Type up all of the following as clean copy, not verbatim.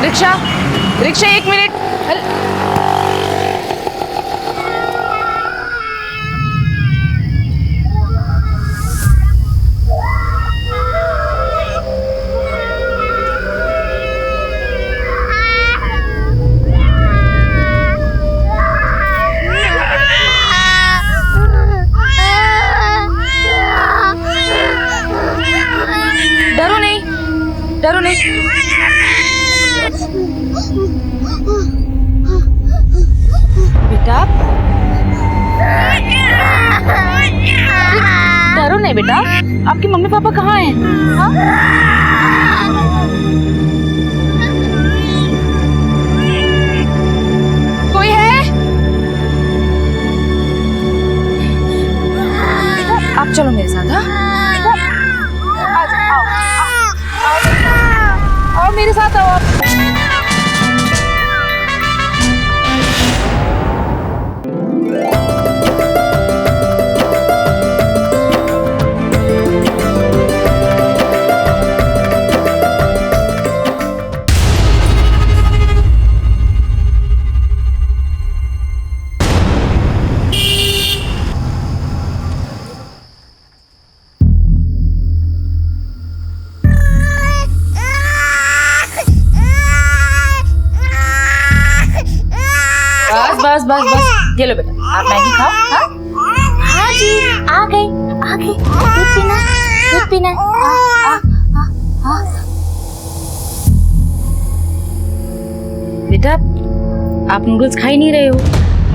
Rickshaw rickshaw, 1 minute. डरो नहीं। बेटा डरो नहीं बेटा, आपके मम्मी पापा कहाँ हैं? हाँ? कोई है? बेटा आप चलो मेरे साथ। हाँ आओ मेरे साथ आओ आप। बस बस बस, ये लो बेटा, आप मैगी खाओ। हाँ हाँ जी, आ गई। दूध पीना। बेटा आप नूडल्स खा ही नहीं रहे हो,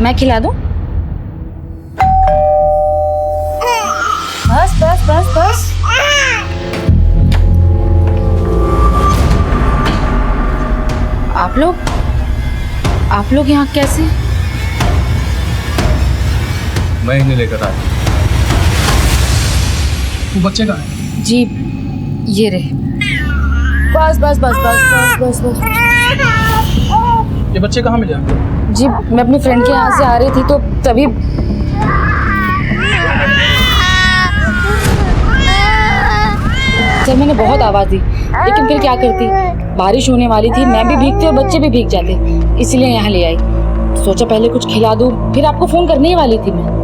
मैं खिला दूं? बस बस बस बस। आप लोग यहाँ कैसे? मैं इन्हें लेकर आया। वो बच्चे कहाँ हैं? जी ये रहे। बस बस बस बस बस बस बस। ये बच्चे कहाँ मिले आपको? जी मैं अपनी फ्रेंड के यहाँ से आ रही थी तो तभी सर मैंने बहुत आवाज़ दी, लेकिन फिर क्या करती, बारिश होने वाली थी, मैं भी भीगती और बच्चे भी भीग जाते, इसलिए यहाँ ले आई। सोचा पहले कुछ खिला दूँ, फिर आपको फ़ोन करने ही वाली थी मैं।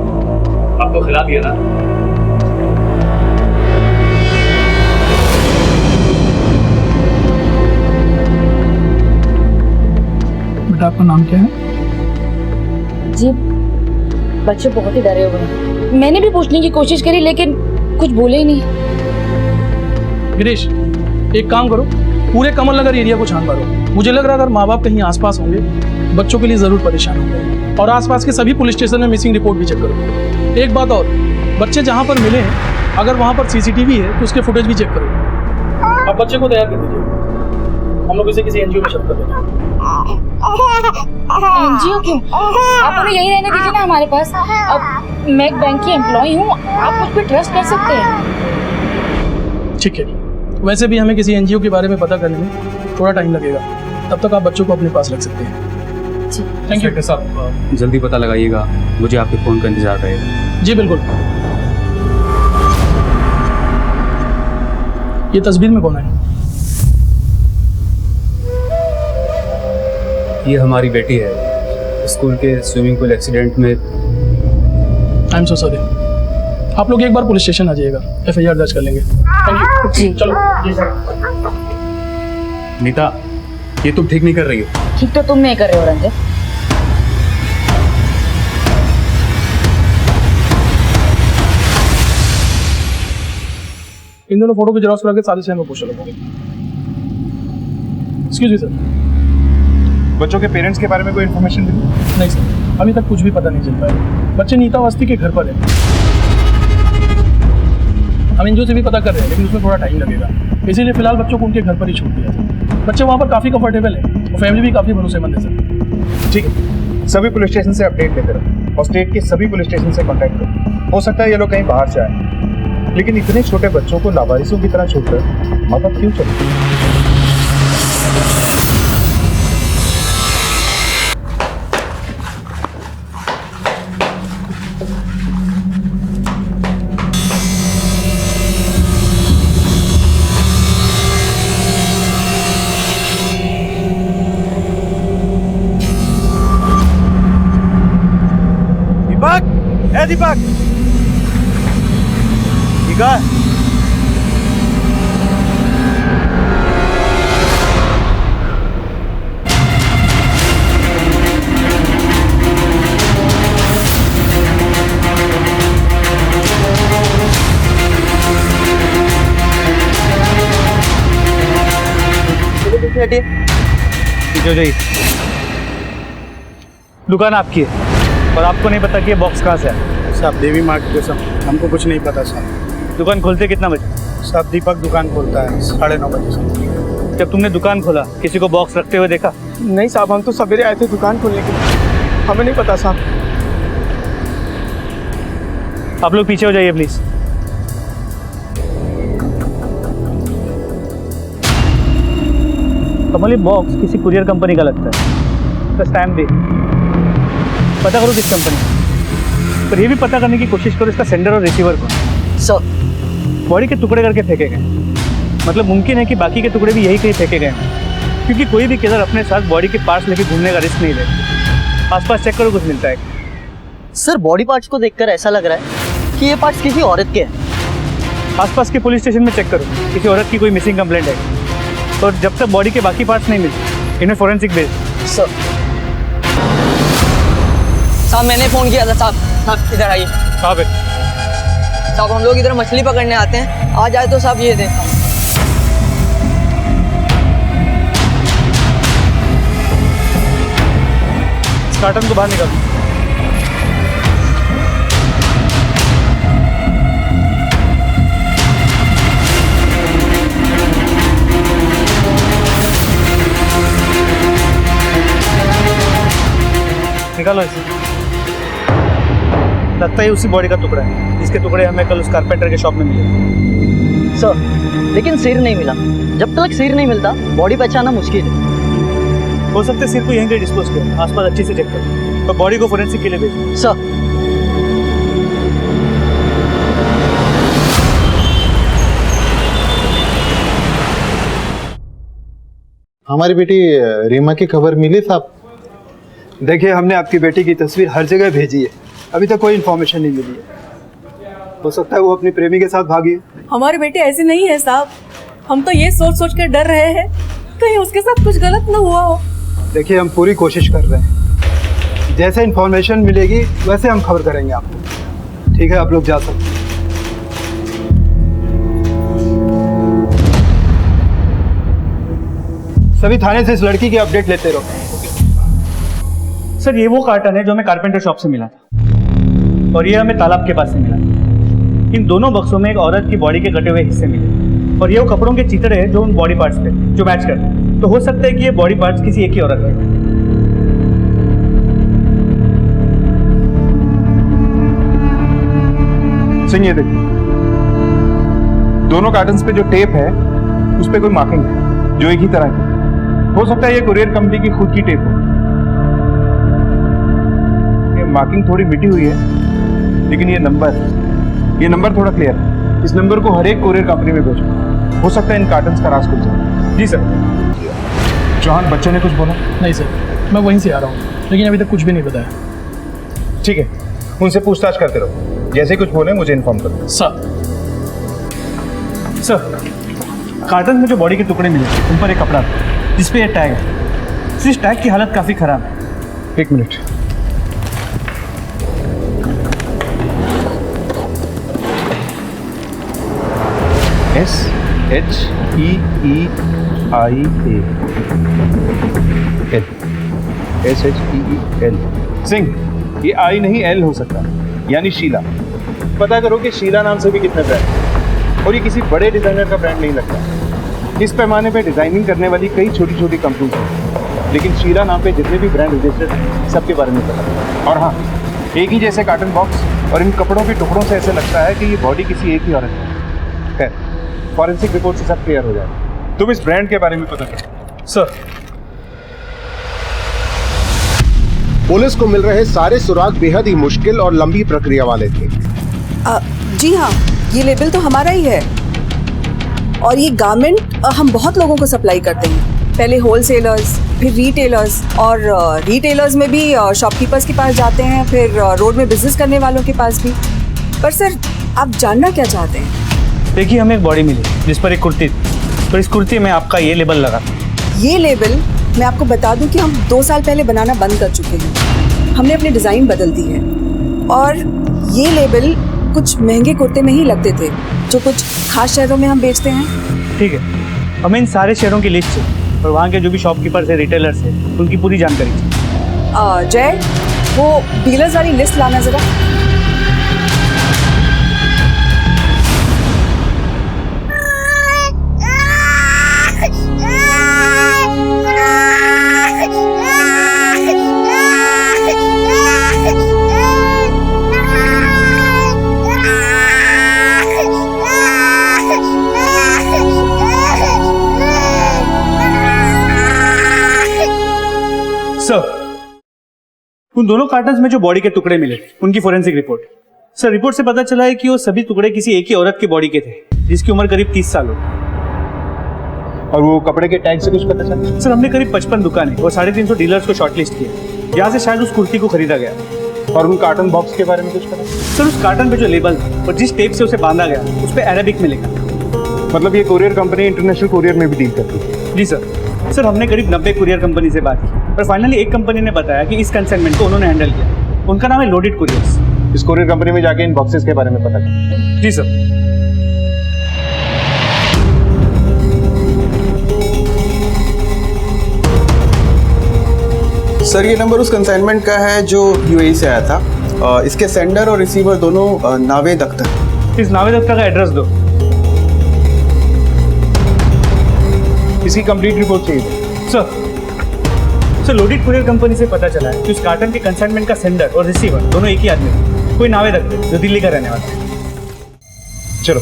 आपको खिला दिया ना? बेटा आपका नाम क्या है? जी बच्चे बहुत ही डरे हुए हैं, मैंने भी पूछने की कोशिश करी लेकिन कुछ बोले ही नहीं। गिरीश एक काम करो, पूरे कमल नगर एरिया को छान मारो। मुझे लग रहा है अगर माँ बाप कहीं आसपास होंगे बच्चों के लिए जरूर परेशान होंगे, और आसपास के सभी पुलिस स्टेशन में मिसिंग रिपोर्ट भी चेक करो। एक बात और, बच्चे जहाँ पर मिले हैं अगर वहाँ पर सीसीटीवी है तो उसके फुटेज भी चेक करो। आप बच्चे को तैयार कर दीजिए, हम लोग इसे किसी एनजीओ में शिफ्ट कर देंगे। एनजीओ क्यों? आप हमें यही रहने दीजिए ना हमारे पास। अब मैं एक बैंक की एम्प्लॉय हूँ, आप मुझ पर ट्रस्ट कर सकते हैं। ठीक है, वैसे भी हमें किसी एनजीओ के बारे में पता करने में थोड़ा टाइम लगेगा, तब तक आप बच्चों को अपने पास रख सकते हैं। थैंक यू साहब, जल्दी पता लगाइएगा, मुझे आपके फ़ोन का इंतजार रहेगा। जी बिल्कुल। ये तस्वीर में कौन है? ये हमारी बेटी है, स्कूल के स्विमिंग पूल एक्सीडेंट में। I am so sorry. आप लोग एक बार पुलिस स्टेशन आ जाइएगा, FIR दर्ज कर लेंगे। Thank you. जी चलो। नीता ये तुम ठीक नहीं कर रही हो। ठीक तो तुम नहीं कर रहे हो रंजन। इन दोनों फोटो की जेरॉक्स करा के सारे शहर में पूछ लोगे। एक्सक्यूज मी सर, बच्चों के पेरेंट्स के बारे में कोई इन्फॉर्मेशन मिली? नहीं सर, अभी तक कुछ भी पता नहीं चल पाया। बच्चे नीता अवस्थी के घर पर है। हम एनजीओ से भी पता कर रहे हैं लेकिन उसमें थोड़ा टाइम लगेगा, इसीलिए फिलहाल बच्चों को उनके घर पर ही छोड़ दिया है। बच्चे वहाँ पर काफ़ी कंफर्टेबल है और फैमिली भी काफ़ी भरोसेमंद है सर। ठीक है, सभी पुलिस स्टेशन से अपडेट लेते रहो और स्टेट के सभी पुलिस स्टेशन से कॉन्टैक्ट करो। हो सकता है ये लोग कहीं बाहर से आए, लेकिन इतने छोटे बच्चों को लावारिसों की तरह छोड़कर माँ बाप क्यों चले? ए दीपक, ठीक है? पीछे हो जाइए। दुकान आपकी है और आपको नहीं पता कि ये बॉक्स कहाँ से है? साहब देवी माँ की कसम हमको कुछ नहीं पता साहब। दुकान खोलते कितना बजे? साहब दीपक दुकान खोलता है 9:30 बजे साहब। जब तुमने दुकान खोला किसी को बॉक्स रखते हुए देखा? नहीं साहब, हम तो सवेरे आए थे दुकान खोलने के लिए, हमें नहीं पता साहब। आप लोग पीछे हो जाइए प्लीज। कमल, ये बॉक्स किसी कुरियर कंपनी का लगता है, इसका स्टैम्प भी। पता करो किस कंपनी, पर ये भी पता करने की कोशिश करो इसका सेंडर और रिसीवर कौन। सर, बॉडी के टुकड़े करके फेंके गए, मतलब मुमकिन है कि बाकी के टुकड़े भी यही कहीं फेंके गए हैं, क्योंकि कोई भी किलर अपने साथ बॉडी के पार्ट्स लेके घूमने का रिस्क नहीं ले। आसपास चेक करो, कुछ मिलता है। सर बॉडी पार्ट्स को देखकर ऐसा लग रहा है कि ये पार्ट्स किसी औरत के हैं। आसपास के पुलिस स्टेशन में चेक करो, किसी औरत की कोई मिसिंग कंप्लेंट है, और जब तक बॉडी के बाकी पार्ट्स नहीं मिलते इन्हें फोरेंसिक भेज। सर साहब, मैंने फोन किया था साहब। साहब इधर आइए। कहाँ पे? साहब हम लोग इधर मछली पकड़ने आते हैं, आ जाए तो साहब ये दें। इस कार्टन को बाहर निकालो। निकालो इसे। लगता है उसी बॉडी का टुकड़ा है जिसके टुकड़े हमें कल उस कारपेंटर के शॉप में मिले। सर लेकिन सिर नहीं मिला, जब तक सिर नहीं मिलता बॉडी पहचानना मुश्किल है। हो सकता है सिर को यहीं पे डिस्पोज करो, आसपास अच्छे से चेक करो, तो बॉडी को फोरेंसिक के लिए भेजो। सर हमारी बेटी रीमा की खबर मिली साहब? देखिए, हमने आपकी बेटी की तस्वीर हर जगह भेजी है, अभी तक कोई इन्फॉर्मेशन नहीं मिली है। हो सकता है वो अपनी प्रेमी के साथ भागी है। हमारी बेटी ऐसी नहीं है साहब, हम तो ये सोच सोच कर डर रहे हैं कहीं उसके साथ कुछ गलत न हुआ हो। देखिए, हम पूरी कोशिश कर रहे हैं, जैसे इन्फॉर्मेशन मिलेगी वैसे हम खबर करेंगे आपको। ठीक है, आप लोग जा सकते हैं। सभी थाने से इस लड़की की अपडेट लेते रहो। सर ये वो कार्टन है जो हमें कारपेंटर शॉप से मिला था, और ये हमें तालाब के पास से मिला। इन दोनों बक्सों में एक औरत की बॉडी के कटे हुए हिस्से मिले, और ये वो कपड़ों के चितड़े हैं जो उन बॉडी पार्ट्स पे जो मैच करते हैं। तो हो सकता है कि ये बॉडी पार्ट्स किसी एक ही औरत के। सिंह, ये देखिए, दोनों कार्टन्स पे जो टेप है उस पे कोई मार्किंग है जो एक ही तरह की। हो सकता है ये कुरियर कंपनी की खुद की टेप हो। ये मार्किंग थोड़ी मिटी हुई है, लेकिन ये नंबर थोड़ा क्लियर है। इस नंबर को हर एक कुरियर कंपनी में भेजो, हो सकता है इन कार्टन्स का राज खुल जाए। जी सर। चौहान, बच्चे ने कुछ बोला? नहीं सर, मैं वहीं से आ रहा हूँ, लेकिन अभी तक कुछ भी नहीं बताया। ठीक है, उनसे पूछताछ करते रहो, जैसे कुछ बोले मुझे इन्फॉर्म करो। सर कार्टन में जो बॉडी के टुकड़े मिले उन पर एक कपड़ा था जिस पे ये टैग है। इस टैग की हालत काफ़ी ख़राब है। एक मिनट। SHEEIA SHEEL। सिंह, ये आई नहीं L हो सकता, यानी शीला। पता करो कि शीला नाम से भी कितने ब्रांड हैं, और ये किसी बड़े डिजाइनर का ब्रांड नहीं लगता। इस पैमाने पे डिजाइनिंग करने वाली कई छोटी छोटी कंपनी हैं, लेकिन शीला नाम पे जितने भी ब्रांड रजिस्टर्ड हैं सबके बारे में पता। और हाँ, एक ही जैसे कार्टन बॉक्स और इन कपड़ों के टुकड़ों से ऐसे लगता है कि ये बॉडी किसी एक ही औरत की है। खैर, फॉरेंसिक रिपोर्ट से सब क्लियर हो जाएगा। तुम इस ब्रांड के बारे में पता करो। सर पुलिस को मिल रहे सारे सुराग बेहद ही मुश्किल और लंबी प्रक्रिया वाले थे। जी हाँ, ये लेबल तो हमारा ही है और ये गारमेंट हम बहुत लोगों को सप्लाई करते हैं। पहले होलसेलर्स, फिर रिटेलर्स, और रिटेलर्स में भी शॉपकीपर्स के पास जाते हैं, फिर रोड में बिजनेस करने वालों के पास भी। पर सर, आप जानना क्या चाहते हैं? देखिए, हमें एक बॉडी मिली जिस पर एक कुर्ती थी, तो इस कुर्ती में आपका ये लेबल लगा था। ये लेबल मैं आपको बता दूं कि हम 2 साल पहले बनाना बंद कर चुके हैं। हमने अपनी डिज़ाइन बदल दी है, और ये लेबल कुछ महंगे कुर्ते में ही लगते थे जो कुछ खास शहरों में हम बेचते हैं। ठीक है, हमें इन सारे शहरों की लिस्ट है और वहाँ के जो भी शॉपकीपर्स है, रिटेलर्स है, उनकी पूरी जानकारी चाहिए। जय, वो डीलर्स वाली लिस्ट लाना ज़रा। सर, उन दोनों कार्टन्स में जो बॉडी के टुकड़े मिले, उनकी फोरेंसिक रिपोर्ट। सर, रिपोर्ट से पता चला है कि वो सभी टुकड़े किसी एक ही औरत की बॉडी के थे, जिसकी उम्र करीब 30 साल हो। और वो कपड़े के टैग से कुछ पता चला? सर, हमने करीब 55 दुकानें और 350 डीलर्स को शॉर्टलिस्ट किया, जहाँ से शायद उस कुर्ती को खरीदा गया। और उन कार्टन बॉक्स के बारे में कुछ पता? सर, उस कार्टन पे जो लेबल था और जिस टेप से उसे बांधा गया, उस पर अरेबिक में लिखा। मतलब ये कुरियर कंपनी इंटरनेशनल कुरियर में भी डील करती है? जी सर। सर, हमने करीब 90 कुरियर कंपनी से बात की, पर फाइनली एक कंपनी ने बताया कि इस कंसाइनमेंट को उन्होंने हैंडल किया। उनका नाम है लोडेड कुरियर्स। इस कुरियर कंपनी में जाके इन बॉक्सेस के बारे में पता करें। जी सर। सर, ये नंबर उस कंसाइनमेंट का है जो यूएई से आया था। इसके सेंडर और रिसीवर दोनों नावेद अख्तर। इस नावेद अख्तर का एड्रेस दो। इसकी कंप्लीट रिपोर्ट चाहिए सर, लोडेड कुरियर कंपनी से पता चला है कि उस कार्टन के कंसाइनमेंट का सेंडर और रिसीवर दोनों एक ही आदमी थे। कोई नावेद अख्तर जो दिल्ली का रहने वाला है। चलो।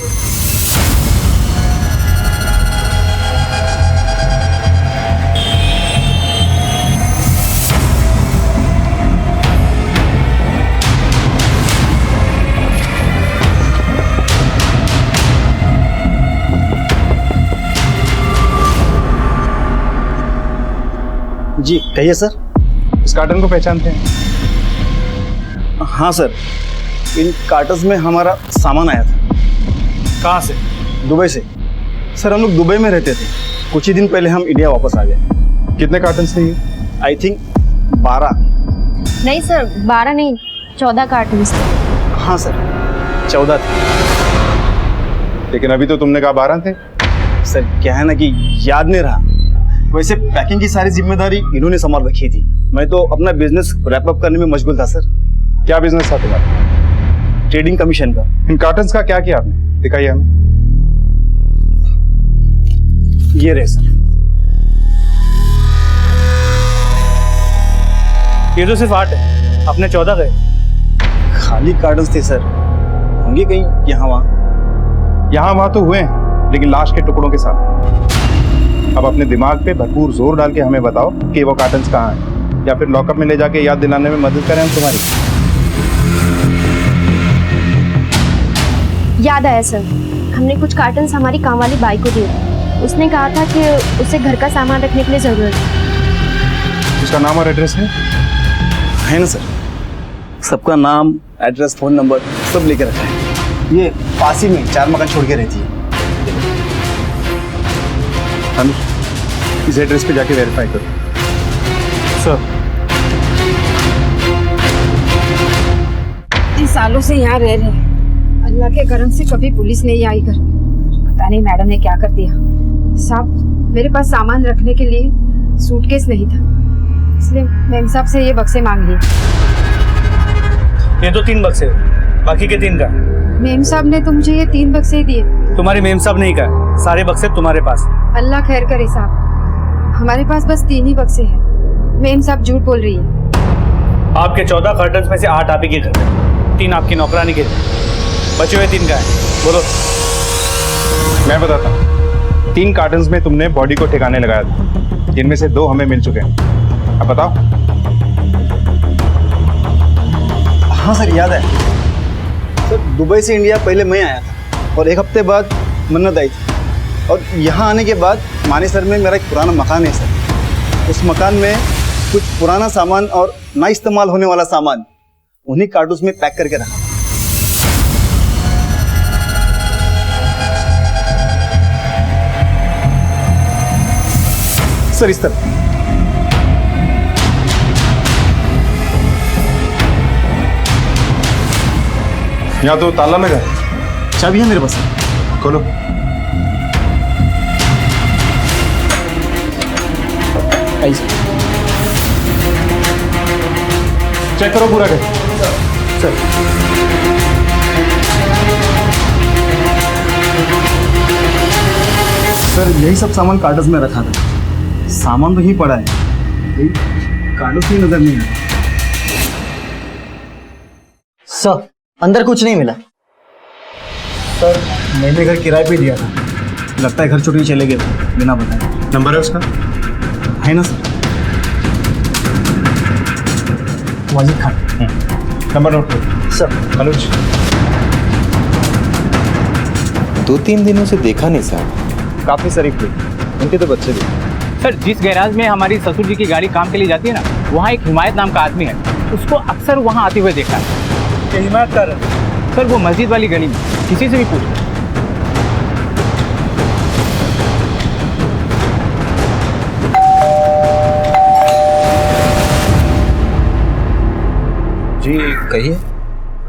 जी कहिए सर। इस कार्टन को पहचानते हैं? हाँ सर, इन कार्टन्स में हमारा सामान आया था। कहाँ से? दुबई से। सर, हम लोग दुबई में रहते थे, कुछ ही दिन पहले हम इंडिया वापस आ गए। कितने कार्टन थे ये? I think 12। नहीं सर, 12 नहीं, 14 कार्टन थे। हाँ सर, 14 थे। लेकिन अभी तो तुमने कहा 12 थे। सर, क्या है ना कि याद नहीं रहा। वैसे पैकिंग की सारी जिम्मेदारी इन्होंने संभाल रखी थी। मैं तो अपना बिजनेस रैप अप करने में मशगूल था सर। क्या बिजनेस था तुम्हारा? ट्रेडिंग कमीशन का। इन कार्टन्स का क्या किया आपने? दिखाइए हमें। ये रहे सर। ये तो सिर्फ 8 है, अपने 14 गए। खाली कार्टन्स थे सर, होंगे कहीं यहाँ वहाँ तो हुए हैं, लेकिन लाश के टुकड़ों के साथ। अब अपने दिमाग पे भरपूर जोर डाल के हमें बताओ कि वो कार्टन्स कहाँ हैं, या फिर लॉकअप में ले जाके याद दिलाने में मदद करें हम तुम्हारी। याद आया सर, हमने कुछ कार्टन्स हमारी काम वाली बाई को दिए थे। उसने कहा था कि उसे घर का सामान रखने के लिए जरूरत है। उसका नाम और एड्रेस है ना सर? सबका नाम, एड्रेस, फोन नंबर सब लेकर रखा है। ये पास ही में 4 मकान छोड़ के रहती है। इस एड्रेस पे जाके वेरीफाई करो। सर, इन सालों से यहाँ रह रहे हैं, अल्लाह के करम से कभी पुलिस नहीं आई घर। पता नहीं मैडम ने क्या कर दिया। साहब, मेरे पास सामान रखने के लिए सूटकेस नहीं था, इसलिए मेम साहब से ये बक्से मांग लिए। ये तो 3 बक्से, बाकी के 3 का? मेम साहब ने तो मुझे ये 3 बक्से ही दिए। तुम्हारी मेम साहब नहीं कहा, सारे बक्से तुम्हारे पास। अल्लाह खैर करे साहब, हमारे पास बस 3 ही बक्से हैं। मेम साहब झूठ बोल रही है। आपके 14 कार्टन्स में से 8 आप ही के घर में, 3 आपकी नौकरानी के, बचे हुए 3 का है। बोलो। मैं बताता हूँ। 3 कार्टन्स में तुमने बॉडी को ठिकाने लगाया था, जिनमें से 2 हमें मिल चुके हैं। अब बताओ। हाँ सर, याद है सर। दुबई से इंडिया पहले मैं आया था और 1 हफ्ते बाद मन्नत आई थी, और यहाँ आने के बाद मानेसर में मेरा एक पुराना मकान है सर। उस मकान में कुछ पुराना सामान और ना इस्तेमाल होने वाला सामान उन्हीं कार्टून्स में पैक करके रखा। सर इस तरफ। यहाँ तो ताला लगा है। चाबी है मेरे पास। खोलो। चेक करो पूरा घर। सर सर यही सब सामान कार्टून्स में रखा था। सामान तो ही पड़ा है, कार्टून्स ही नजर नहीं आता। सर अंदर कुछ नहीं मिला। सर मैंने घर किराए पे दिया था, लगता है घर चोरी चले गए बिना बताए। नंबर है उसका? है ना sir? Wajid Khan. Number note करो। सर अनुज। 2-3 दिनों से देखा नहीं साहब। काफी शरीफ थे, उनके तो बच्चे भी। सर जिस गैराज में हमारी ससुर जी की गाड़ी काम के लिए जाती है ना, वहाँ एक हिमायत नाम का आदमी है, उसको अक्सर वहाँ आते हुए देखा है। हिमायत कर सर वो मस्जिद वाली गली में, किसी से भी पूछ लो। जी कहिए।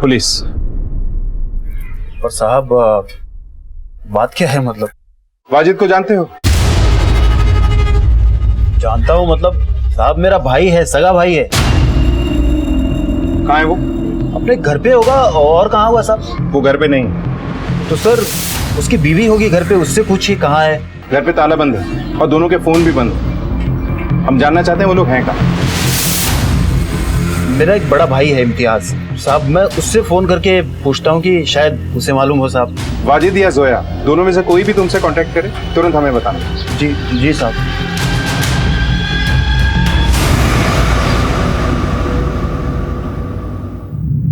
पुलिस। और साहब बात क्या है? मतलब वाजिद को जानते हो? जानता हूँ, मतलब साहब मेरा भाई है, सगा भाई है। कहाँ है वो? अपने घर पे होगा, और कहाँ हुआ साहब? वो घर पे नहीं। तो सर उसकी बीवी होगी घर पे, उससे पूछिए कहाँ है। घर पे ताला बंद है और दोनों के फोन भी बंद है। हम जानना चाहते हैं वो लोग हैं कहाँ। मेरा एक बड़ा भाई है इम्तियाज साहब, मैं उससे फोन करके पूछता हूँ कि शायद उसे मालूम हो साहब। वाजिद या जोया, दोनों में से कोई भी तुमसे कांटेक्ट करे तुरंत हमें बताना। जी जी साहब।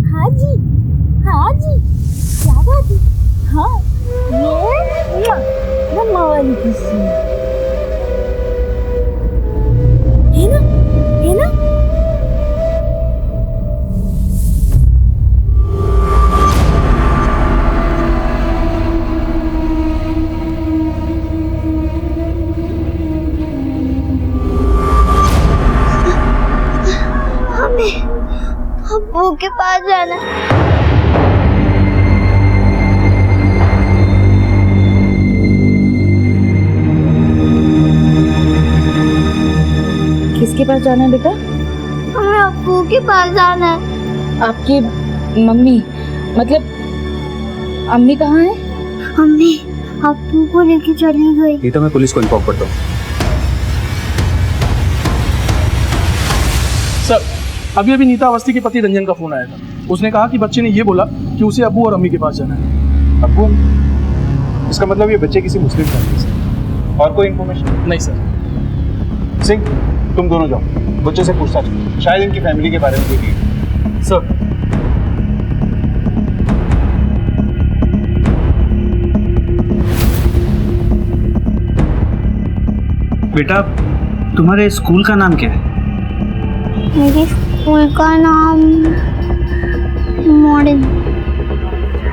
हाँ जी, हाँ जी, क्या बात है? हाँ, ये मम्मा वाली किसी है ना, है ना? हमें अब्बू के पास जाना है। किसके पास जाना है बेटा? हमें अब्बू के पास जाना है। आपकी मम्मी, मतलब अम्मी कहाँ है? अम्मी अब्बू को लेके चली गई। ये तो मैं पुलिस को इन्फॉर्म करता हूँ। सर अभी अभी नीता अवस्थी के पति रंजन का फोन आया था। उसने कहा कि बच्चे ने ये बोला कि उसे अब्बू और अम्मी के पास जाना है। अब्बू? इसका मतलब ये बच्चे किसी मुस्लिम फैमिली से। और कोई इन्फॉर्मेशन? नहीं सर। सिंह तुम दोनों जाओ, बच्चे से पूछताछ करो, शायद इनकी फैमिली के बारे में कोई। सर बेटा तुम्हारे स्कूल का नाम क्या है? मेरे स्कूल का नाम मॉडर्न।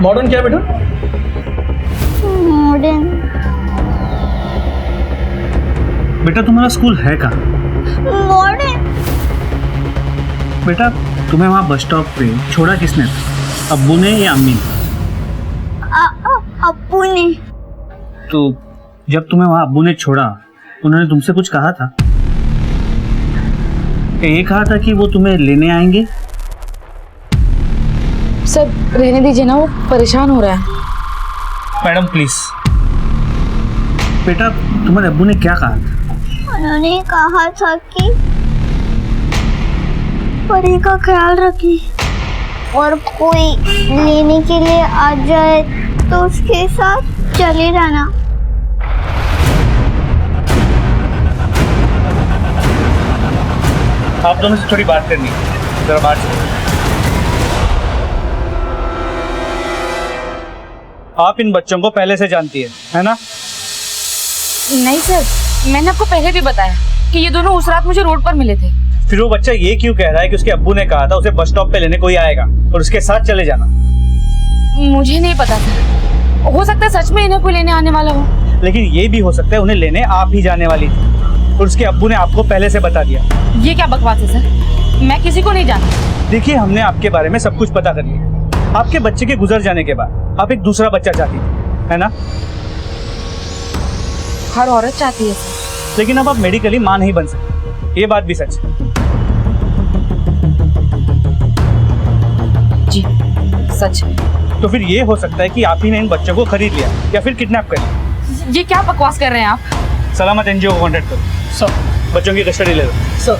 मॉडर्न क्या बेटा? मॉडर्न। बेटा तुम्हारा स्कूल है कहाँ? मॉडर्न। बेटा तुम्हें वहाँ बस स्टॉप पे छोड़ा किसने था, अब्बू ने या अम्मी ने? अब्बू ने। तो जब तुम्हें वहाँ अब्बू ने छोड़ा, उन्होंने तुमसे कुछ कहा था? ये कहा था कि वो तुम्हें लेने आएंगे? सर रहने दीजिए ना, वो परेशान हो रहा है। Madam please. बेटा तुम्हारे अब्बू ने क्या कहा था? उन्होंने कहा था कि परी का ख्याल रखी और कोई लेने के लिए आ जाए तो उसके साथ चले जाना। आप दोनों से थोड़ी बात करनी है, जरा बात करो। आप इन बच्चों को पहले से जानती है ना? नहीं सर, मैंने आपको पहले भी बताया कि ये दोनों उस रात मुझे रोड पर मिले थे। फिर वो बच्चा ये क्यों कह रहा है कि उसके अब्बू ने कहा था उसे बस स्टॉप पे लेने कोई आएगा और उसके साथ चले जाना? मुझे नहीं पता था, हो सकता है सच में इन्हें कोई लेने आने वाला हो। लेकिन ये भी हो सकता है उन्हें लेने आप ही जाने वाली थी और उसके अब्बू ने आपको पहले से बता दिया। ये क्या बकवास है सर, मैं किसी को नहीं जानती। देखिए, हमने आपके बारे में सब कुछ पता कर लिया। आपके बच्चे के गुजर जाने के बाद आप एक दूसरा बच्चा चाहती थी, है ना? हर औरत चाहती है सर। लेकिन अब आप मेडिकली मां नहीं बन सकते, ये बात भी सच है। जी सच है। तो फिर ये हो सकता है कि आप ही ने इन बच्चों को खरीद लिया या फिर किडनैप कर लिया। ये क्या बकवास कर रहे हैं आप? सलामत एनजीओ को कांटेक्ट करो। सर, बच्चों की कस्टडी ले लो। सर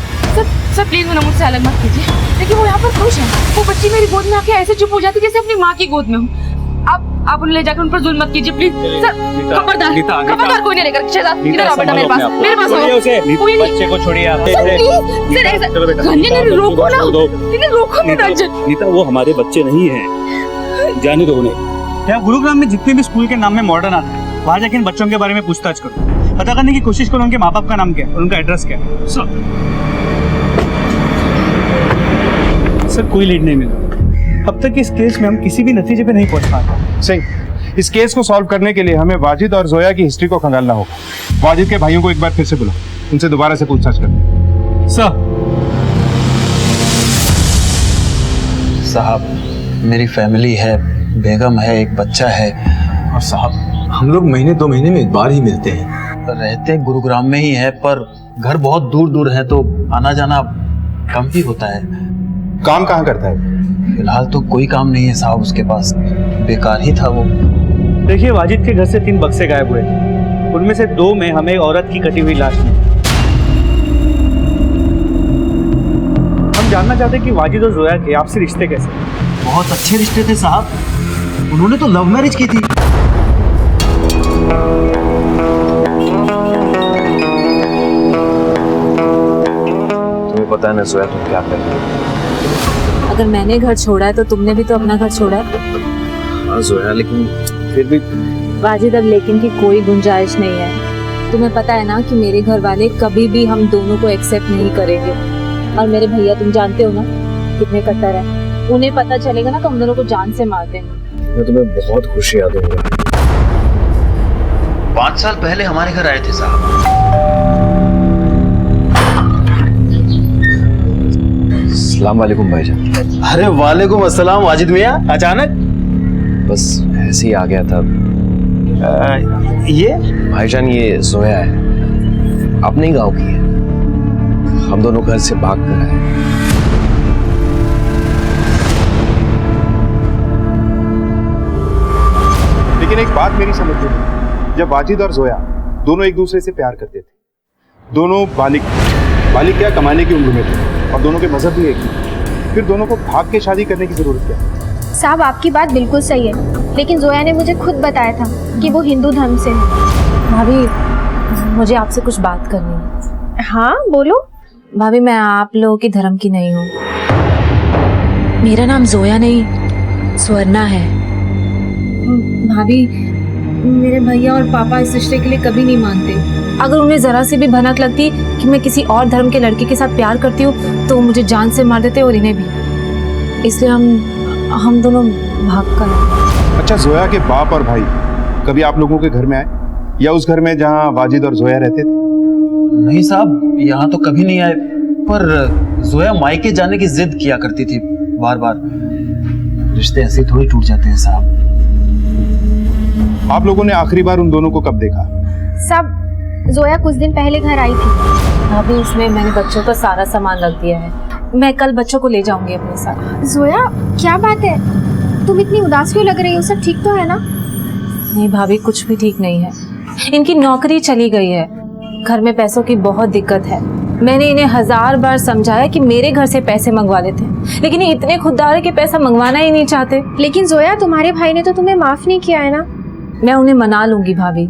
सर प्लीज उन्हें मुझसे अलग मत कीजिए। देखिए वो यहाँ पर खुश है, वो बच्ची मेरी गोद में आके ऐसे चुप हो जाती जैसे अपनी माँ की गोद में हूँ। आप उन्हें ले जाकर उन पर जुल्म मत कीजिए प्लीज। सर खबरदार कोई नहीं लेकर शहजाद, इधर आओ बेटा मेरे पास आओ। कोई नहीं, बच्चे को छोड़िए आप। रोको ना, रोको ना रंजन। नीता, वो हमारे बच्चे नहीं हैं, जाने दो उन्हें। यहाँ गुरुग्राम में जितने भी स्कूल के नाम में मॉडर्न आता है, वहाँ जाके इन बच्चों के बारे में पूछताछ करो, पता करने की कोशिश करो उनके माँ बाप का नाम क्या है और उनका एड्रेस क्या है। सर कोई लीड नहीं मिला। अब तक इस केस में हम किसी भी नतीजे पे नहीं पहुंच पाए। सिंह, इस केस को सॉल्व करने के लिए हमें वाजिद और जोया की हिस्ट्री को खंगालना होगा। वाजिद के भाइयों को एक बार फिर से बुलाओ, उनसे दोबारा से पूछताछ करें। साहब, मेरी फैमिली है, बेगम है, एक बच्चा है। और साहब, हम लोग महीने 2 महीने में एक बार ही मिलते हैं। रहते गुरुग्राम में ही है, पर घर बहुत दूर दूर है, तो आना जाना कम ही होता है। काम कहाँ करता है? फिलहाल तो कोई काम नहीं है साहब उसके पास, बेकार ही था वो। देखिए, वाजिद के घर से 3 बक्से गायब हुए थे, उनमें से 2 में हमें एक औरत की कटी हुई लाश मिली। हम जानना चाहते हैं कि वाजिद और जोया के आपसी रिश्ते कैसे? बहुत अच्छे रिश्ते थे साहब, उन्होंने तो लव मैरिज की थी। तुम्हें पता है ना जोया तुम क्या कर रही हो? अगर मैंने घर छोड़ा है तो तुमने भी तो अपना घर छोड़ा है। हाँ जोया, लेकिन फिर भी। वाजिद, अब लेकिन की कोई गुंजाइश नहीं है। तुम्हें पता है ना कि मेरे घर वाले कभी भी हम दोनों को एक्सेप्ट नहीं करेंगे। और मेरे भैया तुम जानते हो ना कितने कट्टर हैं, उन्हें पता चलेगा ना तो हम दोनों को जान से मार देंगे। मैं तुम्हें बहुत खुशियां दूंगा। 5 साल पहले हमारे घर आए थे साहब। अस्सलाम वालेकुम भाईजान। अरे वालेकुम अस्सलाम वाजिद मियां, अचानक? बस ऐसे ही आ गया था। ये भाईजान, ये जोया है, अपने ही गांव की है। हम दोनों घर से भाग कर आए। लेकिन एक बात मेरी समझ में नहीं, जब वाजिद और जोया दोनों एक दूसरे से प्यार करते थे, दोनों बालिग क्या कमाने की उम्र में थे और दोनों के मजहब भी एक ही, फिर दोनों को भाग के शादी करने की जरूरत क्या? साहब, आपकी बात बिल्कुल सही है, लेकिन जोया ने मुझे खुद बताया था कि वो हिंदू धर्म से है। भाभी, मुझे आपसे कुछ बात करनी है। हाँ बोलो। भाभी, मैं आप लोगों की धर्म की नहीं हूँ। मेरा नाम जोया नहीं स्वर्णा है। भाभी, मेरे भैया और पापा इस रिश्ते के लिए कभी नहीं मानते। अगर उन्हें जरा सी भी भनक लगती कि मैं किसी और धर्म के लड़के के साथ प्यार करती हूँ तो मुझे जान से मार देते और इन्हें भी। इसलिए हम दोनों भाग कर आए। अच्छा, जोया के बाप और भाई कभी आप लोगों के घर में आए या उस घर में जहाँ वाजिद और जोया रहते थे? नहीं साहब, यहाँ तो कभी नहीं आए, पर जोया मायके जाने की जिद किया करती थी बार बार। रिश्ते ऐसे थोड़ी टूट जाते हैं साहब। आप लोगों ने आखिरी बार उन दोनों को कब देखा? साहब, जोया कुछ दिन पहले घर आई थी। भाभी, इसमें मैंने बच्चों का सारा सामान रख दिया है। मैं कल बच्चों को ले जाऊंगी अपने साथ। जोया, क्या बात है? तुम इतनी उदास क्यों लग रही हो? सब ठीक तो है ना? नहीं भाभी, कुछ भी ठीक नहीं है। इनकी नौकरी चली गई है, घर में पैसों की बहुत दिक्कत है। मैंने इन्हें 1000 बार समझाया कि मेरे घर से पैसे मंगवा लेते, लेकिन ये इतने खुददार है कि पैसा मंगवाना ही नहीं चाहते। लेकिन जोया, तुम्हारे भाई ने तो तुम्हें माफ नहीं किया है ना? मैं उन्हें मना लूंगी भाभी।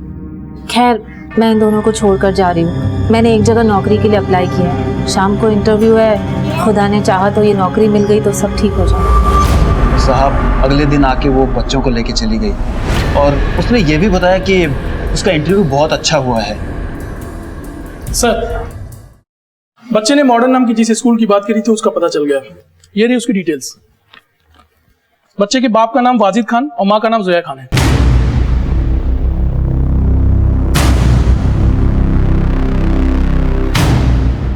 खैर, मैं इन दोनों को छोड़कर जा रही हूँ। मैंने एक जगह नौकरी के लिए अप्लाई किया है, शाम को इंटरव्यू है। खुदा ने चाहा तो ये नौकरी मिल गई तो सब ठीक हो जाए। साहब, अगले दिन आके वो बच्चों को लेके चली गई और उसने ये भी बताया कि उसका इंटरव्यू बहुत अच्छा हुआ है। सर, बच्चे ने मॉडर्न नाम की जिस स्कूल की बात करी थी उसका पता चल गया। ये रही उसकी डिटेल्स। बच्चे के बाप का नाम वाजिद खान और माँ का नाम जोया खान है।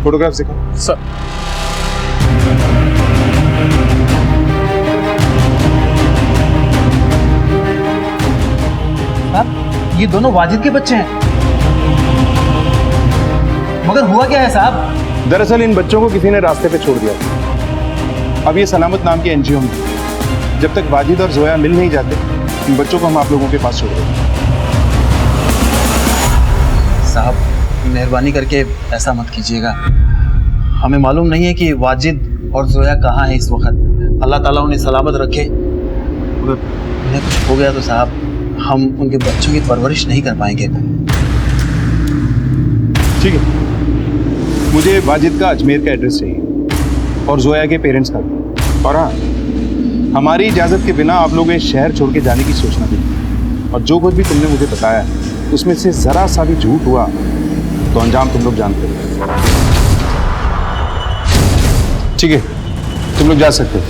फोटोग्राफ दिखाओ। सर, साहब ये दोनों वाजिद के बच्चे हैं, मगर हुआ क्या है साहब? दरअसल इन बच्चों को किसी ने रास्ते पे छोड़ दिया था। अब ये सलामत नाम की एनजीओ में, जब तक वाजिद और जोया मिल नहीं जाते इन बच्चों को हम आप लोगों के पास छोड़ देंगे। साहब मेहरबानी करके ऐसा मत कीजिएगा। हमें मालूम नहीं है कि वाजिद और जोया कहाँ है इस वक्त। अल्लाह ताला उन्हें सलामत रखे। अगर उन्हें कुछ हो गया तो साहब हम उनके बच्चों की परवरिश नहीं कर पाएंगे। ठीक है, मुझे वाजिद का अजमेर का एड्रेस चाहिए और जोया के पेरेंट्स का भी। और हाँ, हमारी इजाजत के बिना आप लोग इस शहर छोड़ के जाने की सोचना भी। और जो कुछ भी तुमने मुझे बताया उसमें से जरा सा भी झूठ हुआ तो अंजाम तुम लोग जानते हो। ठीक है, तुम लोग जा सकते हो।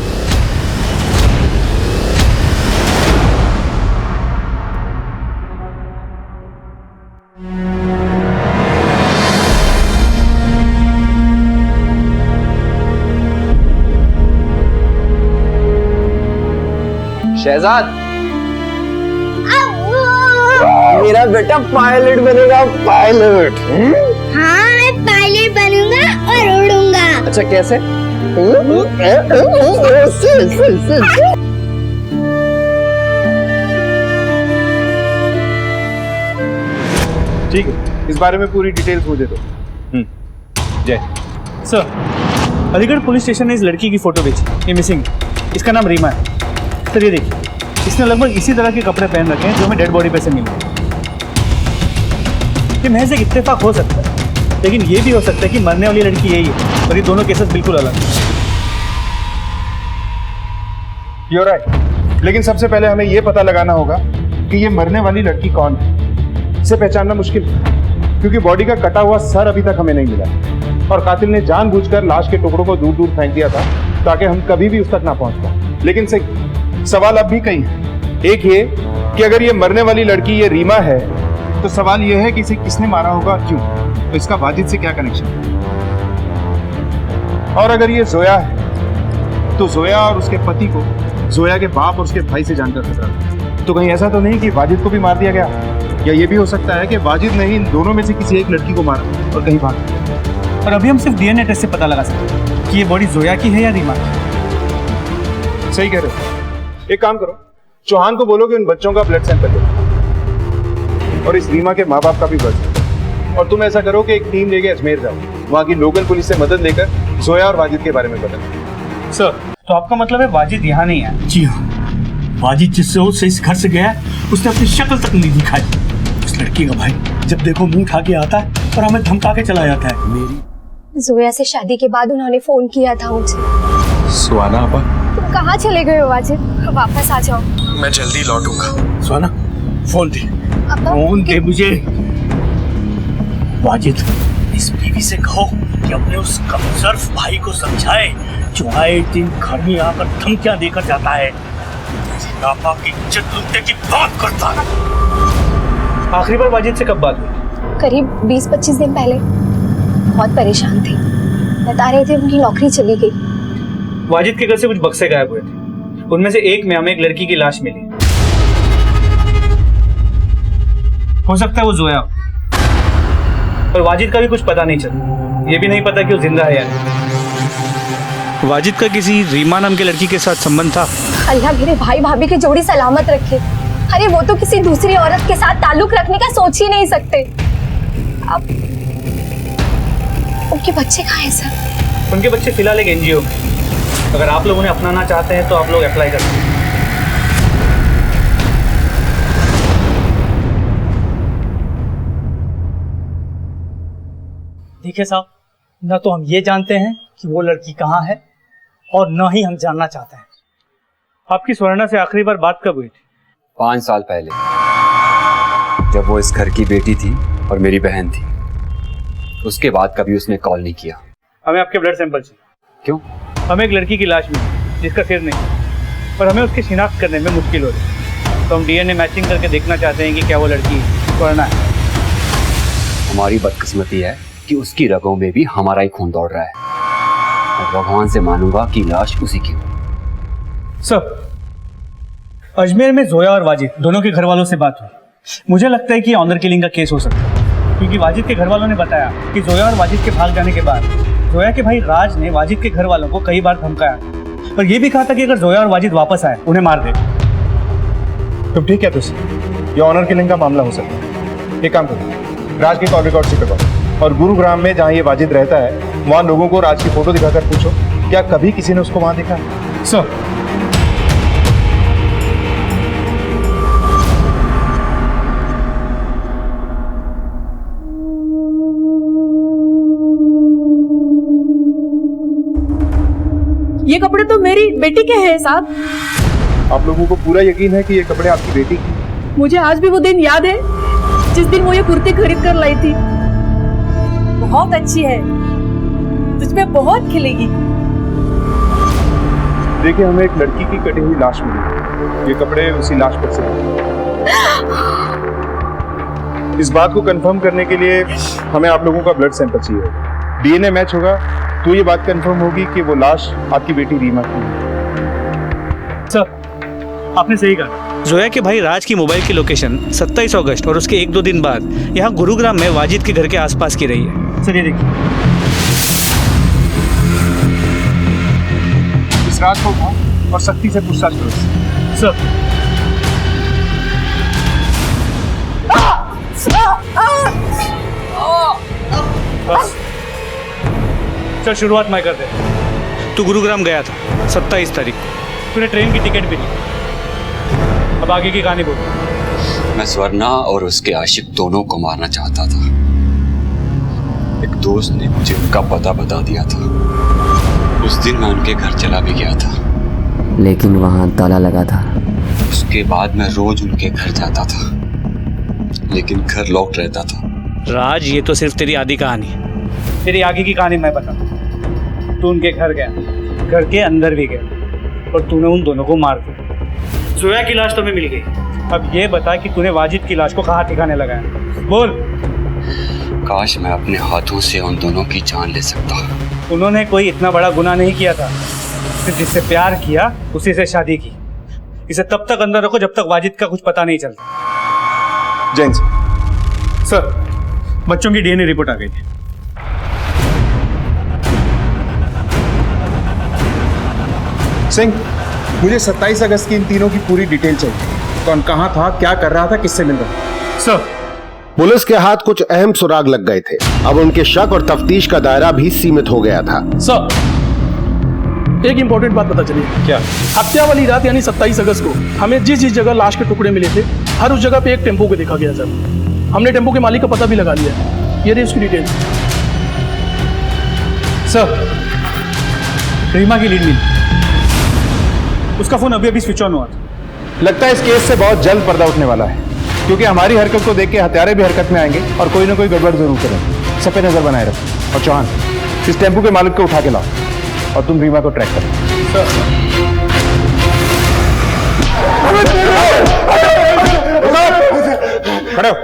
शहजाद, मेरा बेटा पायलट बनेगा, पायलट। हाँ, मैं पायलट बनूंगा और उड़ूंगा। अच्छा, कैसे? ठीक है, इस बारे में पूरी डिटेल्स मुझे दो। जय। सर, अलीगढ़ पुलिस स्टेशन ने इस लड़की की फोटो भेजी। ये मिसिंग है। इसका नाम रीमा है। सर ये देखिए, इसने लगभग इसी तरह के कपड़े पहन रखे हैं जो हमें डेड बॉडी पे से मिले। ये महज एक इत्तेफाक हो सकता है, लेकिन ये भी हो सकता है कि मरने वाली लड़की यही है और ये दोनों केसेस बिल्कुल अलग हैं। You're right। लेकिन सबसे पहले हमें यह पता लगाना होगा कि ये मरने वाली लड़की कौन है। इसे पहचानना मुश्किल है क्योंकि बॉडी का कटा हुआ सर अभी तक हमें नहीं मिला और कातिल ने जानबूझकर लाश के टुकड़ों को दूर दूर फेंक दिया था ताकि हम कभी भी उस तक ना पहुंच पाए। लेकिन सही, सवाल अब भी कई है। एक ये कि अगर ये मरने वाली लड़की ये रीमा है तो सवाल यह है कि इसे किसने मारा होगा, क्यों, तो इसका वाजिद से क्या कनेक्शन है। और अगर ये जोया है तो जोया और उसके पति को जोया के बाप और उसके भाई से जानकर खतरा था। तो कहीं ऐसा तो नहीं कि वाजिद को भी मार दिया गया, या ये भी हो सकता है कि वाजिद ने ही इन दोनों में से किसी एक लड़की को मारा और कहीं भाग गया। और अभी हम सिर्फ डीएनए टेस्ट से पता लगा सकते हैं कि ये बॉडी जोया की है या रीमा की। सही कह रहे हो। एक काम करो, चौहान को बोलो कि उन बच्चों का ब्लड सैंपल लो और इस रीमा के माँ बाप का भी ब्लड। और तुम ऐसा करो कि एक टीम लेके अजमेर जाओ, वहाँ की लोकल पुलिस से मदद लेकर जोया और वाजिद के बारे में बताओ। सर, तो आपका मतलब है वाजिद यहाँ नहीं है? जी हाँ, वाजिद जिससे उससे इस घर से गया उसने अपनी शक्ल तक नहीं दिखाई। उस लड़की का भाई जब देखो मुंह उठा के आता है और हमें धमका के चला जाता है। मेरी जोया से शादी के बाद उन्होंने फोन किया था मुझे। सुहाना आपा, तुम कहाँ चले गए हो वाजिद? वापस आ जाओ। मैं जल्दी लौटूंगा। सुहाना, फोन दे, फोन दे मुझे। वाजिद, इस बीवी से कहो कि अपने उस कमजोर भाई को समझाए जो आए दिन घर में आकर धमकियां देकर जाता है, आपा की इज्जत लूटने की बात करता है। आखिरी बार वाजिद से कब बात हुई? करीब 20-25 दिन पहले। बहुत परेशान थे, बता रहे थे उनकी नौकरी चली गई। वाजिद के घर से कुछ बक्से गायब हुए थे, उनमें से एक में हमें एक लड़की की लाश मिली। हो सकता है वो जोया हो, पर वाजिद का भी कुछ पता नहीं चला। ये भी नहीं पता कि वो जिंदा है या नहीं। वाजिद का किसी रीमा नाम की लड़की के साथ संबंध था? अल्लाह मेरे भाई भाभी की जोड़ी सलामत रखे। अरे वो तो किसी दूसरी औरत के साथ ताल्लुक रखने का सोच ही नहीं सकते। अब उनके बच्चे कहाँ हैं सर? उनके बच्चे फिलहाल एक एनजीओ में। अगर आप लोग उन्हें अपनाना चाहते हैं तो आप लोग अप्लाई कर सकते हैं। देखिए साहब, न तो हम ये जानते हैं कि वो लड़की कहाँ है और न ही हम जानना चाहते हैं। आपकी स्वर्णा से आखिरी बार बात कब हुई थी? 5 साल पहले। जब वो इस घर की बेटी थी और मेरी बहन थी, उसके बाद कभी उसने कॉल नहीं किया। हमें आपके ब्लड सैंपल चाहिए। क्यों? हमें एक लड़की की लाश मिली जिसका सिर नहीं, पर हमें उसकी शिनाख्त करने में मुश्किल हो रही है, तो हम डीएनए मैचिंग करके देखना चाहते हैं कि क्या वो लड़की स्वर्णा है। हमारी बदकिस्मती है कि उसकी रगों में भी हमारा ही खून दौड़ रहा है, और भगवान से मानूंगा कि लाश उसी की हो। सर, अजमेर में जोया और वाजिद दोनों के घर वालों से बात हुई। मुझे लगता है कि ऑनर किलिंग का केस हो सकता है, क्योंकि वाजिद के घर वालों ने बताया कि जोया और वाजिद के भाग जाने के बाद जोया के भाई राज ने वाजिद के घर वालों को कई बार धमकाया, और ये भी कहा था कि अगर जोया और वाजिद वापस आए उन्हें मार दे। तुम ठीक है तुझसे, ये ऑनर किलिंग का मामला हो सकता है। एक काम करो, राज के कॉल रिकॉर्ड से करवाओ, और गुरुग्राम में जहाँ ये वाजिद रहता है वहाँ लोगों को राज की फोटो दिखाकर पूछो क्या कभी किसी ने उसको वहाँ देखा। सर, ये कपड़े तो मेरी बेटी के हैं साहब। आप लोगों को पूरा यकीन है कि ये कपड़े आपकी बेटी की? मुझे आज भी वो दिन याद है जिस दिन वो ये कुर्ती खरीद कर लाई थी। बहुत अच्छी है, तुझमें बहुत खिलेगी। देखिए, हमें एक लड़की की कटी हुई लाश मिली, ये कपड़े उसी लाश पर से इस बात को कंफर्म करने के लिए हमें आप लोगों का ब्लड सैंपल चाहिए। डीएनए मैच होगा तो ये बात कंफर्म होगी कि वो लाश आपकी बेटी रीमा की है। सर, आपने सही कहा। जोया के भाई राज की मोबाइल की लोकेशन 27 अगस्त और उसके 1-2 दिन बाद यहाँ गुरुग्राम में वाजिद के घर के आसपास की रही है। सर, ये देखिए, इस राज को उठाओ और सख्ती से पूछताछ करो। सर, बस चल, शुरुआत मैं कर दे। तू गुरुग्राम गया था 27 तारीख को, तूने ट्रेन की टिकट भी ली। अब आगे की कहानी बोल। मैं स्वर्णा और उसके आशिक दोनों को मारना चाहता था। एक दोस्त ने मुझे उनका पता बता दिया था। उस दिन मैं उनके घर चला भी गया था, लेकिन वहां ताला लगा था। उसके बाद मैं रोज उनके घर जाता था, लेकिन घर लॉक्ड रहता था। राज, ये तो सिर्फ तेरी आधी कहानी है। तेरी आगे की कहानी मैं बताऊं। तू उनके घर गया, घर के अंदर भी गया, और तूने उन दोनों को मार दिया। जोया की लाश तुम्हें मिल गई। अब ये बता कि तूने वाजिद की लाश को कहाँ ठिकाने लगाया, बोल। काश मैं अपने हाथों से उन दोनों की जान ले सकता। उन्होंने कोई इतना बड़ा गुनाह नहीं किया था, सिर्फ जिससे प्यार किया उसी से शादी की। इसे तब तक अंदर रखो जब तक वाजिद का कुछ पता नहीं चलता। जैन सर, बच्चों की डीएनए रिपोर्ट आ गई है। सिंह, मुझे 27 अगस्त की इन तीनों की पूरी डिटेल चाहिए। कौन कहाँ था, क्या कर रहा था, किससे मिल रहा था। सर, पुलिस के हाथ कुछ अहम सुराग लग गए थे। अब उनके शक और तफ्तीश का दायरा भी सीमित हो गया था। सर, एक इंपॉर्टेंट बात पता चली। क्या? हत्या वाली रात यानी 27 अगस्त को हमें जिस जिस जगह लाश के टुकड़े मिले थे, हर उस जगह पे एक टेम्पो को देखा गया। सर, हमने टेम्पो के मालिक का पता भी लगा लिया। ये रही उसकी डिटेल। सर, रीमा की लीड मिली, उसका फोन अभी अभी स्विच ऑन हुआ था। लगता है इस केस से बहुत जल्द पर्दा उठने वाला है, क्योंकि हमारी हरकत को देख के हत्यारे भी हरकत में आएंगे और कोई ना कोई गड़बड़ जरूर करेंगे। सब पे नजर बनाए रखो। और चौहान, इस टेम्पो के मालिक को उठा के लाओ, और तुम रीमा को ट्रैक करो। खड़े हो।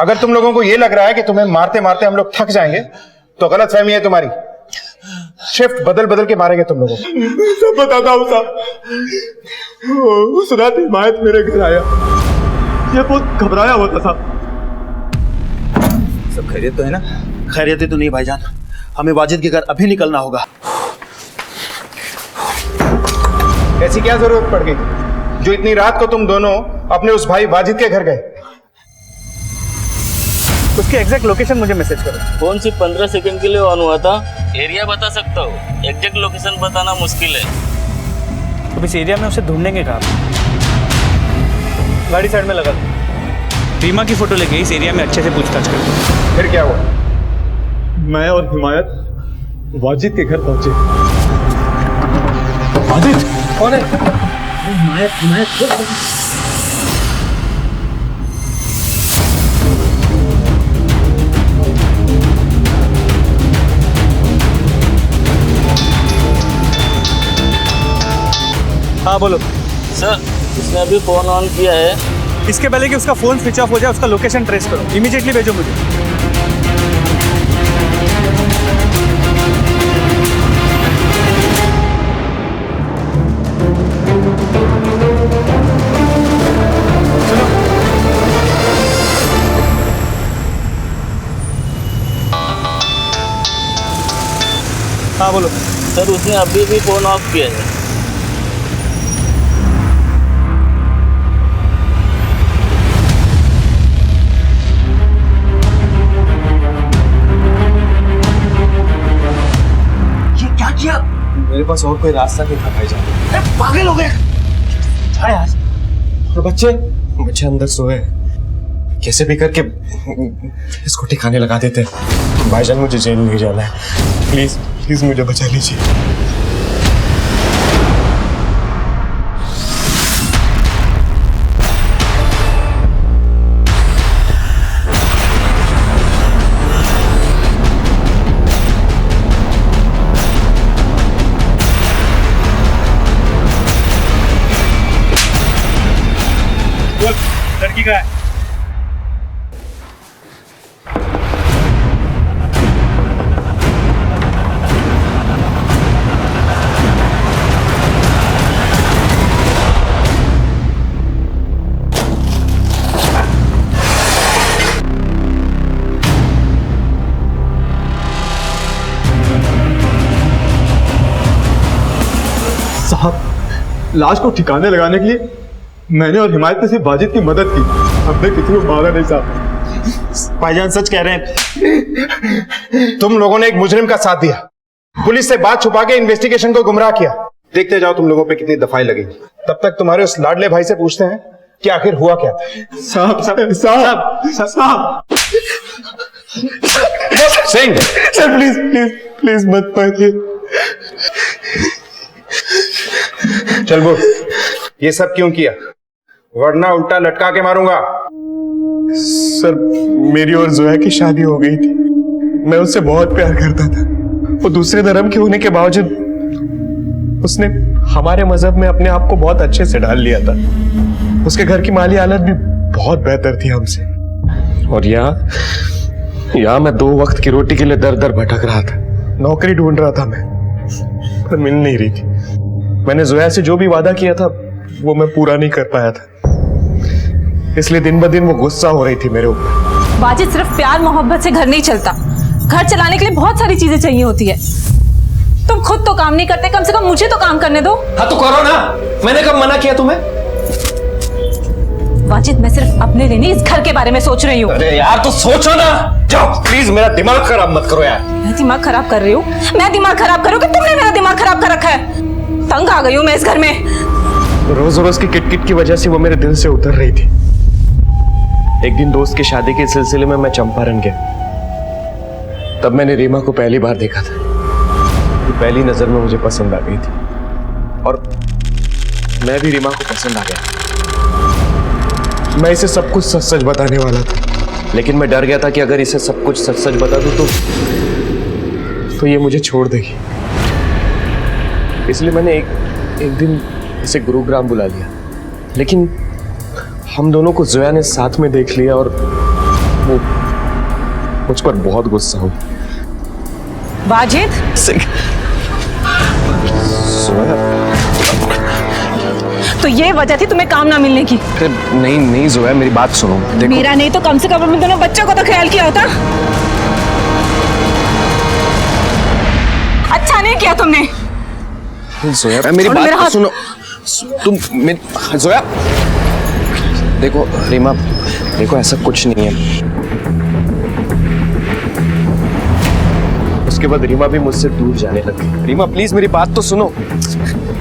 अगर तुम लोगों को ये लग रहा है कि तुम्हें मारते मारते हम लोग थक जाएंगे, तो गलत फहमी है तुम्हारी। शिफ्ट बदल बदल के मारेंगे तुम लोगों को। सब बताता हूँ साहब। उस रात हिमायत मेरे घर आया, ये बहुत घबराया हुआ था साहब। सब खैरियत तो है ना? खैरियत तो नहीं भाईजान, हमें वाजिद के घर अभी निकलना होगा। ऐसी क्या जरूरत पड़ गई थी जो इतनी रात को तुम दोनों अपने उस भाई वाजिद के घर गए? उसकी एग्जैक्ट लोकेशन मुझे मैसेज करो। फोन सिर्फ 15 सेकंड के लिए ऑन हुआ था। एरिया बता सकता हूँ, एग्जैक्ट लोकेशन बताना मुश्किल है। तो इस एरिया में उसे ढूंढेंगे कहाँ? गाड़ी साइड में लगा दो। रीमा की फोटो लेके इस एरिया में अच्छे से पूछताछ करो। फिर क्या हुआ? मैं और हिमायत वाजिद के घर पहुंचे। वाजिद कौन है? हिमायत बोलो। सर उसने अभी फोन ऑन किया है। इसके पहले कि उसका फोन स्विच ऑफ हो जाए उसका लोकेशन ट्रेस करो, इमीडिएटली भेजो मुझे। हाँ बोलो। सर उसने अभी भी फोन ऑफ किया है। ये क्या किया? मेरे पास और कोई रास्ता नहीं था भाईजान। पागल हो गए यार। और बच्चे बच्चे अंदर सोए, कैसे भी करके इसको ठिकाने लगा देते। भाईजान मुझे जेल नहीं जाना है, प्लीज प्लीज मुझे बचा लीजिए। लड़की का है। साहब लाश को ठिकाने लगाने के लिए मैंने और हिमायत ने सिर्फ वाजिद की मदद की, हमने किसी को मारा नहीं साहब। भाईजान सच कह रहे हैं, तुम लोगों ने एक मुजरिम का साथ दिया, पुलिस से बात छुपा के इन्वेस्टिगेशन को गुमराह किया। देखते जाओ तुम लोगों पे कितनी दफाई लगेगी। तब तक तुम्हारे उस लाडले भाई से पूछते हैं कि आखिर हुआ क्या था। साहब साहब साहब साहब Singh sir please please please मत मारिए। चल बोल, ये सब क्यों किया, वरना उल्टा लटका के मारूंगा। सर मेरी और जोया की शादी हो गई थी, मैं उससे बहुत प्यार करता था। वो दूसरे धर्म के होने के बावजूद उसने हमारे मजहब में अपने आप को बहुत अच्छे से ढाल लिया था। उसके घर की माली हालत भी बहुत बेहतर थी हमसे। और यहाँ मैं 2 वक्त की रोटी के लिए दर दर भटक रहा था। नौकरी ढूंढ रहा था मैं, पर मिल नहीं रही थी। मैंने जोया से जो भी वादा किया था वो मैं पूरा नहीं कर पाया था, इसलिए दिन ब दिन वो गुस्सा हो रही थी मेरे ऊपर। वाजिद सिर्फ प्यार मोहब्बत से घर नहीं चलता, घर चलाने के लिए बहुत सारी चीजें चाहिए होती है। तुम खुद तो काम नहीं करते, कम से कम मुझे तो काम करने दो। हाँ तो करो ना, मैंने कब मना किया तुम्हें? वाजिद मैं सिर्फ अपने लिए नहीं इस घर के बारे में सोच रही हूँ। अरे यार तो सोचो ना, जाओ प्लीज मेरा दिमाग खराब मत करो यार। मैं दिमाग खराब कर रही हूँ? मैं दिमाग खराब करूँ कि तुमने मेरा दिमाग खराब कर रखा है? तंग आ गई हूँ मैं इस घर में। रोज रोज की किटकिट की वजह से वो मेरे दिल से उतर रही थी। एक दिन दोस्त की शादी के सिलसिले में मैं चंपारण गया, तब मैंने रीमा को पहली बार देखा था। वो पहली नजर में मुझे पसंद आ गई थी और मैं भी रीमा को पसंद आ गया। मैं इसे सब कुछ सच सच बताने वाला था, लेकिन मैं डर गया था कि अगर इसे सब कुछ सच सच बता दूं तो ये मुझे छोड़ देगी। इसलिए मैंने एक दिन इसे गुरुग्राम बुला लिया, लेकिन हम दोनों को जोया ने साथ में देख लिया और वो मुझ पर बहुत गुस्सा हुई। वाजिद तो ये वजह थी तुम्हें काम ना मिलने की? नहीं नहीं जोया मेरी बात सुनो। मेरा नहीं तो कम से कम अपने दोनों बच्चों को तो ख्याल किया होता। अच्छा नहीं किया तुमने। जोया मेरी बात तो सुनो। तुम जोया देखो रीमा, देखो ऐसा कुछ नहीं है। उसके बाद रीमा भी मुझसे दूर जाने लगी। रीमा प्लीज मेरी बात तो सुनो।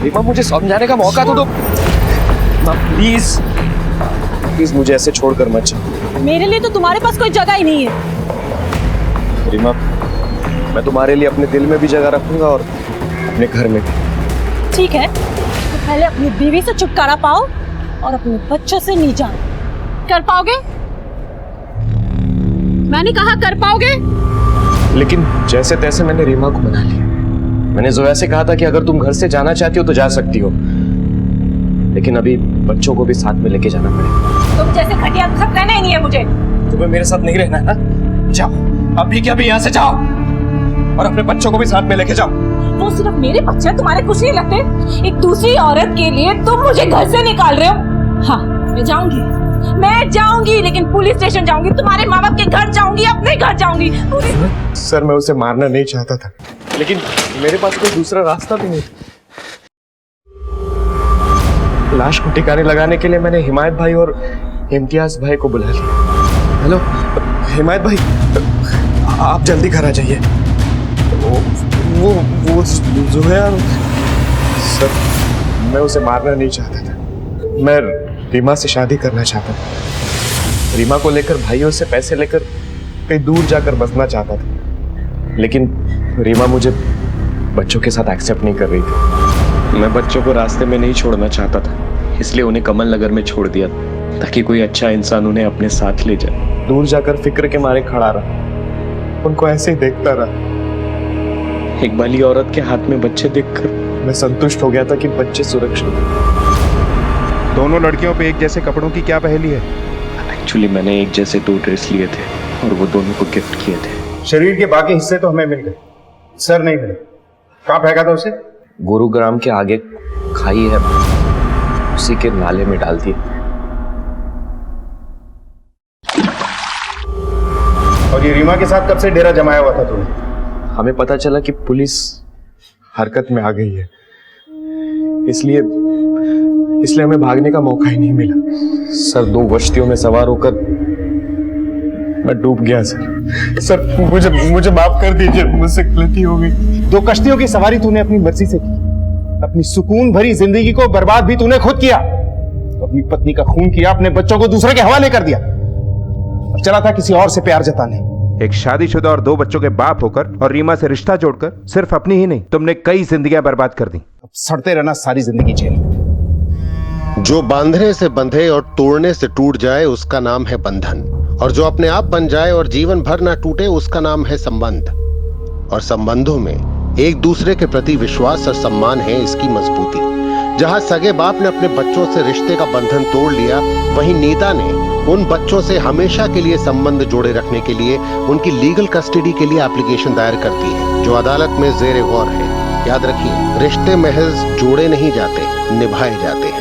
रीमा मुझे समझाने का मौका तो दो। प्लीज प्लीज मुझे ऐसे छोड़कर मत जाओ। मेरे लिए तो तुम्हारे पास कोई जगह ही नहीं है। रीमा मैं तुम्हारे लिए अपने दिल में भी जगह रखूंगा और अपने घर में भी। ठीक है, तो पहले अपनी बीवी से छुटकारा पाओ और अपने बच्चों से नहीं जाओ। कर पाओगे? मैंने कहा कर पाओगे? लेकिन जैसे तैसे मैंने रीमा को मना लिया। मैंने जोया से कहा था कि अगर तुम घर से जाना चाहती हो तो जा सकती हो, लेकिन अभी बच्चों को भी साथ में लेके जाना पड़ेगा। तुम जैसे घटिया के साथ रहना ही नहीं है मुझे। तुम्हें मेरे साथ नहीं रहना है ना? जाओ, अभी क्या अभी यहाँ से जाओ और अपने बच्चों को भी साथ में लेके जाओ। वो सिर्फ मेरे बच्चे हैं, तुम्हारे कुछ नहीं लगते? एक दूसरी औरत के लिए तुम मुझे घर से निकाल रहे हो? हाँ, मैं जाऊंगी, लेकिन पुलिस स्टेशन जाऊंगी, तुम्हारे माँ बाप के घर जाऊंगी, अपने घर जाऊंगी। सर मैं उसे मारना नहीं चाहता था, लेकिन मेरे पास कोई दूसरा रास्ता भी नहीं था। लाश को ठिकाने लगाने के लिए मैंने हिमायत भाई और इम्तियाज भाई को बुला लिया। हेलो हिमायत भाई, आप जल्दी घर आ जाइए। वो जुहैया। सर मैं उसे मारना नहीं चाहता था, मैं रीमा से शादी करना चाहता था। रीमा को लेकर भाइयों से पैसे लेकर कहीं दूर जाकर बसना चाहता था, लेकिन रीमा मुझे बच्चों के साथ एक्सेप्ट नहीं कर रही थी। मैं बच्चों को रास्ते में नहीं छोड़ना चाहता था, इसलिए उन्हें कमल नगर में छोड़ दिया ताकि कोई अच्छा इंसान उन्हें अपने साथ ले जाए। दूर जाकर फिक्र के मारे खड़ा रहा, उनको ऐसे ही देखता रहा। एक भली औरत के हाथ में बच्चे देखकर मैं संतुष्ट हो गया था कि बच्चे सुरक्षित हैं। दोनों लड़कियों पे एक जैसे कपड़ों की क्या पहेली है? एक्चुअली मैंने एक जैसे 2 ड्रेस लिए थे और वो दोनों को गिफ्ट किए थे। शरीर के बाकी हिस्से तो हमें मिल गए, सर नहीं मिले। कहाँ फेंका था उसे? गुरुग्राम के आगे खाई है, उसी के नाले में डाल दिए। और ये रीमा के साथ कब से डेरा जमाया हुआ था तूने? हमें पता चला कि पुलिस हरकत में आ गई है, इसलिए हमें भागने का मौका ही नहीं मिला। सर 2 कश्तियों में सवार होकर मैं डूब गया सर मुझे माफ कर दीजिए, मुझसे गलती हो गई। 2 कश्तियों की सवारी तूने अपनी मर्जी से की, अपनी सुकून भरी जिंदगी को बर्बाद भी तूने खुद किया, अपनी पत्नी का खून किया, अपने बच्चों को दूसरे के हवाले कर दिया और चला था किसी और से प्यार जताने। एक शादीशुदा और 2 बच्चों के बाप होकर और रीमा से रिश्ता जोड़कर सिर्फ अपनी ही नहीं, तुमने कई जिंदगियां बर्बाद कर दी। अब सड़ते रहना सारी जिंदगी जेल। जो बांधने से बंधे और तोड़ने से टूट जाए उसका नाम है बंधन, और जो अपने आप बन जाए और जीवन भर ना टूटे उसका नाम है संबंध। और संबंधों में एक दूसरे के प्रति विश्वास और सम्मान है इसकी मजबूती। जहां सगे बाप ने अपने बच्चों से रिश्ते का बंधन तोड़ लिया, वहीं नीता ने उन बच्चों से हमेशा के लिए संबंध जोड़े रखने के लिए उनकी लीगल कस्टडी के लिए एप्लीकेशन दायर कर दी है, जो अदालत में जेर गौर है। याद रखिए, रिश्ते महज जोड़े नहीं जाते, निभाए जाते हैं।